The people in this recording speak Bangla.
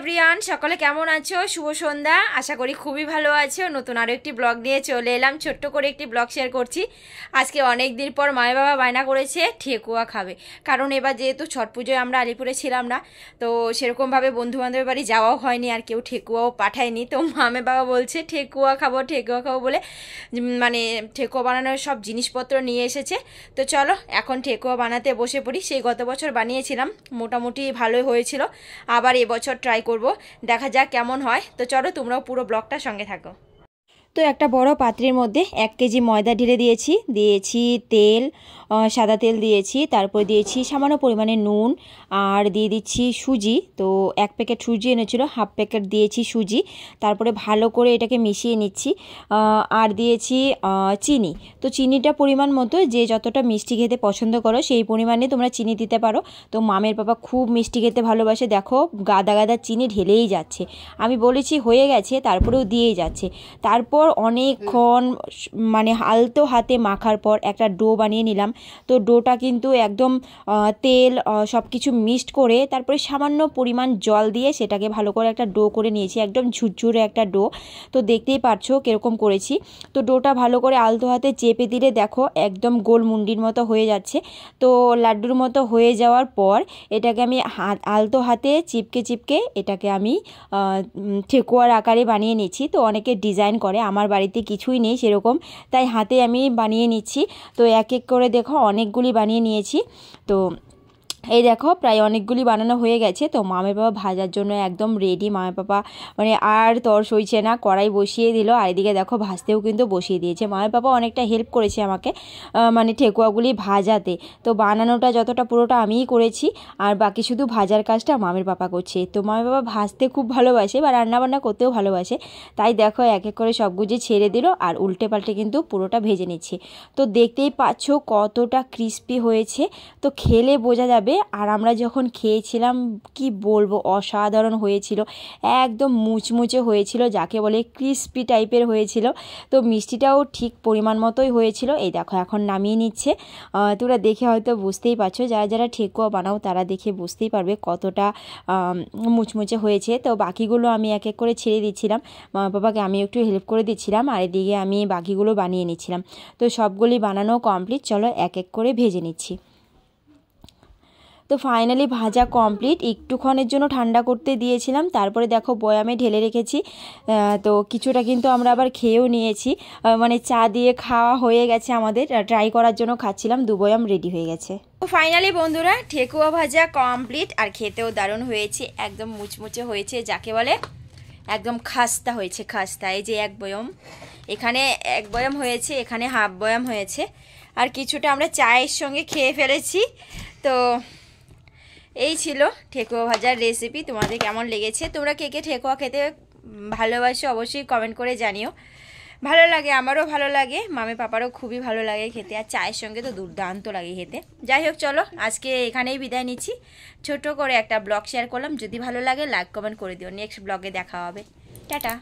এভরিওয়ান, সকলে কেমন আছো? শুভ সন্ধ্যা। আশা করি খুবই ভালো আছো। নতুন আরও একটি ব্লগ নিয়ে চলে এলাম। ছোট্ট করে একটি ব্লগ শেয়ার করছি। আজকে অনেক দিন পর মায়ের বাবা বায়না করেছে ঠেকুয়া খাবে, কারণ এবার যেহেতু ছট পুজোয় আমরা আলিপুরে ছিলাম না, তো সেরকমভাবে বন্ধুবান্ধবের বাড়ি যাওয়াও হয়নি আর কেউ ঠেকুয়াও পাঠায়নি। তো মামের বাবা বলছে ঠেকুয়া খাবো বলে মানে ঠেকুয়া বানানোর সব জিনিসপত্র নিয়ে এসেছে। তো চলো এখন ঠেকুয়া বানাতে বসে পড়ি। সেই গত বছর বানিয়েছিলাম, মোটামুটি ভালোই হয়েছিল। আবার এবছর ট্রাই করব, দেখা যাক কেমন হয়। তো চলো তোমরাও পুরো ব্লগটার সঙ্গে থাকো। তো একটা বড় পাত্রের মধ্যে 1 কেজি ময়দা ঢেলে দিয়েছি তেল, সাদা তেল দিয়েছি, তারপর দিয়েছি সামান্য পরিমাণে নুন, আর দিয়ে দিচ্ছি সুজি। তো 1 প্যাকেট সুজি এনেছিল, হাফ প্যাকেট দিয়েছি সুজি। তারপরে ভালো করে এটাকে মিশিয়ে নিচ্ছি। আর দিয়েছি চিনি। তো চিনিটা পরিমাণ মতো, যে যতটা মিষ্টি খেতে পছন্দ করো সেই পরিমাণে তোমরা চিনি দিতে পারো। তো মামের বাবা খুব মিষ্টি খেতে ভালোবাসে, দেখো গাদা গাদা চিনি ঢেলেই যাচ্ছে। আমি বলেছি হয়ে গেছে, তারপরেও দিয়েই যাচ্ছে। তারপর অনেকক্ষণ মানে আলতো হাতে মাখার পর একটা ডো বানিয়ে নিলাম। তো ডোটা কিন্তু একদম তেল সব কিছু মিক্সড করে তারপরে সামান্য পরিমাণ জল দিয়ে সেটাকে ভালো করে একটা ডো করে নিয়েছি, একদম ঝুরঝুরে একটা ডো। তো দেখতেই পাচ্ছ কীরকম করেছি। তো ডোটা ভালো করে আলতো হাতে চেপে দিলে দেখো একদম গোল মুন্ডির মতো হয়ে যাচ্ছে। তো লাড্ডুর মতো হয়ে যাওয়ার পর এটাকে আমি আলতো হাতে চিপকে এটাকে আমি ঠেকুয়ার আকারে বানিয়ে নিচ্ছি। তো অনেকে ডিজাইন করে, আমার বাড়িতে কিছুই নেই সেরকম, তাই হাতে আমি বানিয়ে নিচ্ছি। তো এক এক করে দেখো অনেকগুলি বানিয়ে নিয়েছি। তো এই দেখো প্রায় অনেকগুলি বানানো হয়ে গেছে। তো মামের বাবা ভাজার জন্য একদম রেডি। মামের বাবা মানে আর তর সইছে না, কড়াই বসিয়ে দিল, আর এদিকে দেখো ভাজতেও কিন্তু বসিয়ে দিয়েছে। মামের বাবা অনেকটা হেল্প করেছে আমাকে মানে ঠেকুয়াগুলি ভাজাতে। তো বানানোটা যতটা পুরোটা আমিই করেছি, আর বাকি শুধু ভাজার কাজটা মামের বাবা করছে। তো মামের বাবা ভাজতে খুব ভালোবাসে বা রান্নাবান্না করতেও ভালোবাসে, তাই দেখো এক এক করে সবগুজি ছেড়ে দিল আর উল্টে পাল্টে কিন্তু পুরোটা ভেজে নিচ্ছে। তো দেখতেই পাচ্ছ কতটা ক্রিস্পি হয়েছে। তো খেলে বোঝা যাবে। আর আমরা যখন খেয়েছিলাম কি বলবো, অসাধারণ হয়েছিল, একদম মুচমুচে হয়েছিল, যাকে বলে ক্রিস্পি টাইপের হয়েছিল। তো মিষ্টিটাও ঠিক পরিমাণ মতোই হয়েছিল। এই দেখো এখন নামিয়ে নিচ্ছে। তোমরা দেখে হয়তো বুঝতেই পারছো, যারা যারা ঠেকুয়া বানাও তারা দেখে বুঝতেই পারবে কতটা মুচমুচে হয়েছে। তো বাকিগুলো আমি এক এক করে ছেড়ে দিচ্ছিলাম, মা বাবাকে আমি একটু হেল্প করে দিচ্ছিলাম, আর এদিকে আমি বাকিগুলো বানিয়ে নিচ্ছিলাম। তো সবগুলি বানানো কমপ্লিট, চলো এক এক করে ভেজে নিচ্ছি। তো ফাইনালি ভাজা কমপ্লিট। একটুক্ষণের জন্য ঠান্ডা করতে দিয়েছিলাম, তারপরে দেখো বয়ামে ঢেলে রেখেছি। তো কিছুটা কিন্তু আমরা আবার খেয়েও নিয়েছি, মানে চা দিয়ে খাওয়া হয়ে গেছে আমাদের, ট্রাই করার জন্য খাচ্ছিলাম। 2 বয়াম রেডি হয়ে গেছে। তো ফাইনালি বন্ধুরা ঠেকুয়া ভাজা কমপ্লিট, আর খেতেও দারুণ হয়েছে, একদম মুচমুচে হয়েছে, যাকে বলে একদম খাস্তা হয়েছে, খাস্তা। এই যে 1 বয়াম, এখানে 1 বয়াম হয়েছে, এখানে হাফ বয়াম হয়েছে, আর কিছুটা আমরা চায়ের সঙ্গে খেয়ে ফেলেছি। তো এই ছিল ঠেকুয়া ভাজার রেসিপি। তোমাদের কেমন লেগেছে? তোমরা কে কে ঠেকুয়া খেতে ভালোবাসো অবশ্যই কমেন্ট করে জানিও। ভালো লাগে, আমারও ভালো লাগে, মামি পাপারও খুবই ভালো লাগে খেতে, আর চায়ের সঙ্গে তো দুর্দান্ত লাগে খেতে। যাই হোক চলো আজকে এখানেই বিদায় নিচ্ছি। ছোট করে একটা ব্লগ শেয়ার করলাম, যদি ভালো লাগে লাইক কমেন্ট করে দিও। নেক্সট ব্লগে দেখা হবে। টাটা।